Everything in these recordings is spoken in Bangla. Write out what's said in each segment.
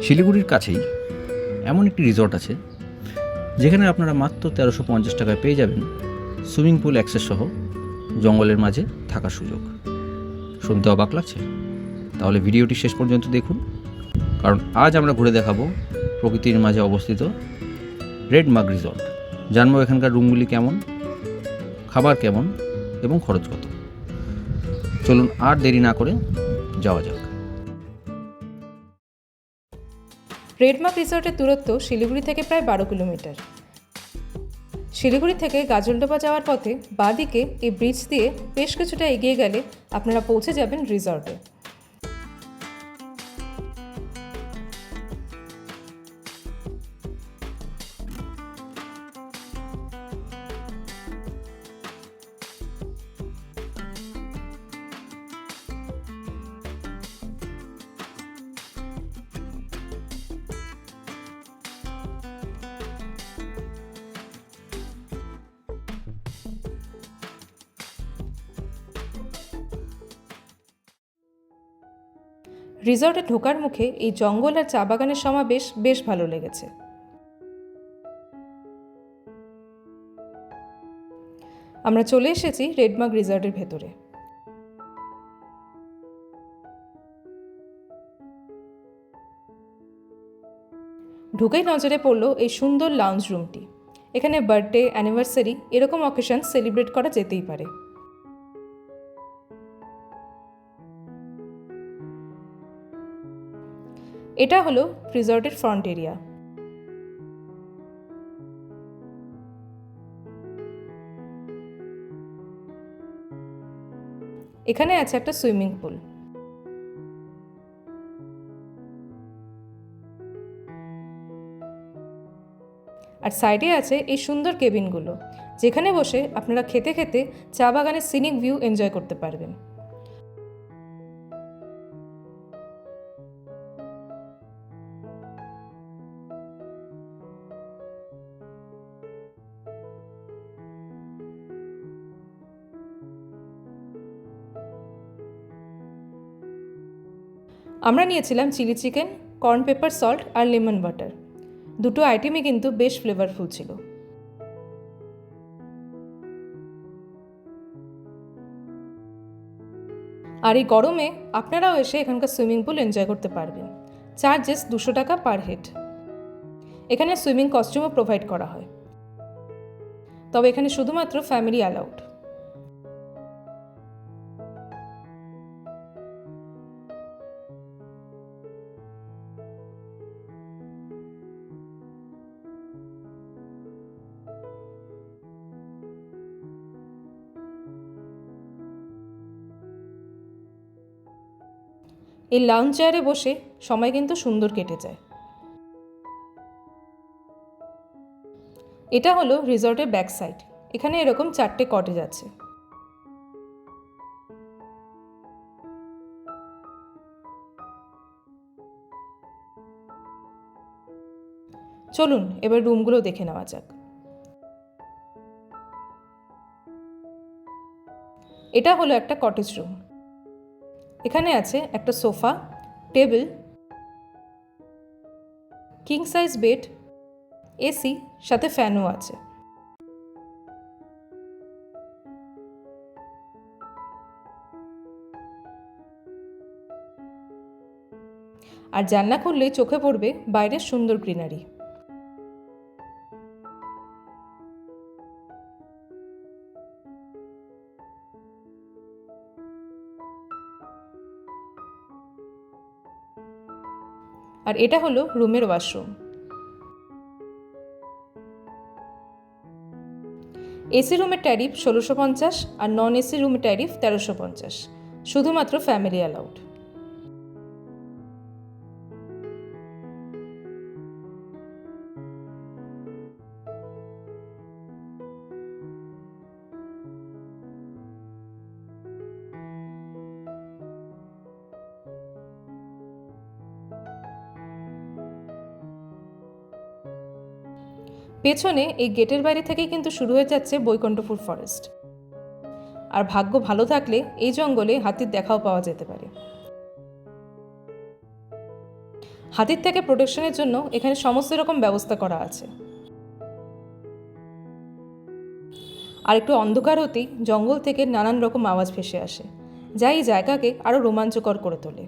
শিলিগুড়ির কাছেই এমন একটি রিসর্ট আছে যেখানে আপনারা মাত্র 1350 টাকায় পেয়ে যাবেন সুইমিং পুল অ্যাক্সেস সহ জঙ্গলের মাঝে থাকার সুযোগ। শুনতে অবাক লাগছে? তাহলে ভিডিওটি শেষ পর্যন্ত দেখুন, কারণ আজ আমরা ঘুরে দেখাবো প্রকৃতির মাঝে অবস্থিত রেড মার্গ রিসর্ট। জানবো এখানকার রুমগুলি কেমন, খাবার কেমন এবং খরচ কত। চলুন আর দেরি না করে যাওয়া যাক। রেড মার্গ রিসর্টের দূরত্ব শিলিগুড়ি থেকে প্রায় 12 কিলোমিটার। শিলিগুড়ি থেকে গাজলডোবা যাওয়ার পথে বাঁদিকে এই ব্রিজ দিয়ে বেশ কিছুটা এগিয়ে গেলে আপনারা পৌঁছে যাবেন রিসর্টে। রিসর্টে ঢোকার মুখে এই জঙ্গল আর চা বাগানের সমাবেশ বেশ ভালো লেগেছে। আমরা চলে এসেছি রেড মার্গ রিসর্টের ভেতরে। ঢুকেই নজরে পড়লো এই সুন্দর লাউঞ্জ রুমটি। এখানে বার্থডে, অ্যানিভার্সারি এরকম অকেশন সেলিব্রেট করা যেতেই পারে। এটা হলো রিসর্টের ফ্রন্ট এরিয়া। এখানে আছে একটা সুইমিং পুল। আর সাইডে আছে এই সুন্দর কেবিনগুলো, যেখানে বসে আপনারা খেতে খেতে চা বাগানের সিনিক ভিউ এনজয় করতে পারবেন। আমরা নিয়েছিলাম chilli chicken, corn pepper salt আর লেমন বাটার। দুটো আইটেমই কিন্তু বেশ ফ্লেভারফুল ছিল। আর এই গরমে আপনারাও এসে এখানকার সুইমিং পুল এনজয় করতে পারবেন। চার্জেস 200 টাকা পার হেড। এখানে সুইমিং কস্টিউমও প্রোভাইড করা হয়, তবে এখানে শুধুমাত্র ফ্যামিলি অ্যালাউড। এই লাউঞ্জ চেয়ারে বসে সময় কিন্তু সুন্দর কেটে যায়। এটা হলো রিসর্টের ব্যাক সাইড। এখানে এরকম 4টে কটেজ আছে। চলুন এবার রুমগুলো দেখে নেওয়া যাক। এটা হলো একটা কটেজ রুম। এখানে আছে একটা sofa, table, king size bed, AC, সাথে ফ্যানও আছে। আর জানলা খুললেই চোখে পড়বে বাইরের সুন্দর গ্রিনারি। আর এটা হলো রুমের ওয়াশরুম। এসি রুমের ট্যারিফ 1650 আর নন এসি রুমের ট্যারিফ 1350, শুধুমাত্র ফ্যামিলি অ্যালাউড। পেছনে এই গেটের বাইরে থেকেই কিন্তু শুরু হয়ে যাচ্ছে বৈকুণ্ঠপুর ফরেস্ট। আর ভাগ্য ভালো থাকলে এই জঙ্গলে হাতির দেখাও পাওয়া যেতে পারে। হাতির থেকে প্রোটেকশনের জন্য এখানে সমস্ত রকম ব্যবস্থা করা আছে। আর একটু অন্ধকার হতেই জঙ্গল থেকে নানান রকম আওয়াজ ভেসে আসে, যা এই জায়গাকে আরও রোমাঞ্চকর করে তোলে।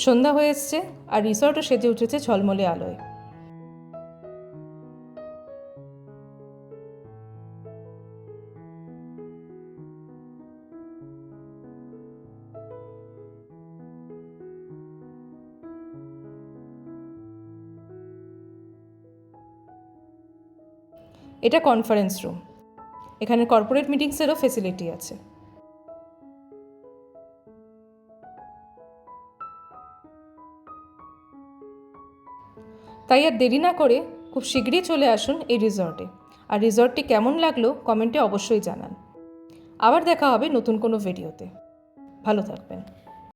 সন্ধ্যা হয়ে এসছে আর রিসর্টও সেজে উঠেছে ঝলমলে আলোয়। এটা কনফারেন্স রুম। এখানে কর্পোরেট মিটিংসেরও ফেসিলিটি আছে। তাই আর দেরি না করে খুব শীঘ্রই চলে আসুন এই রিসর্টে। আর রিসর্টটি কেমন লাগলো কমেন্টে অবশ্যই জানান। আবার দেখা হবে নতুন কোনো ভিডিওতে। ভালো থাকবেন।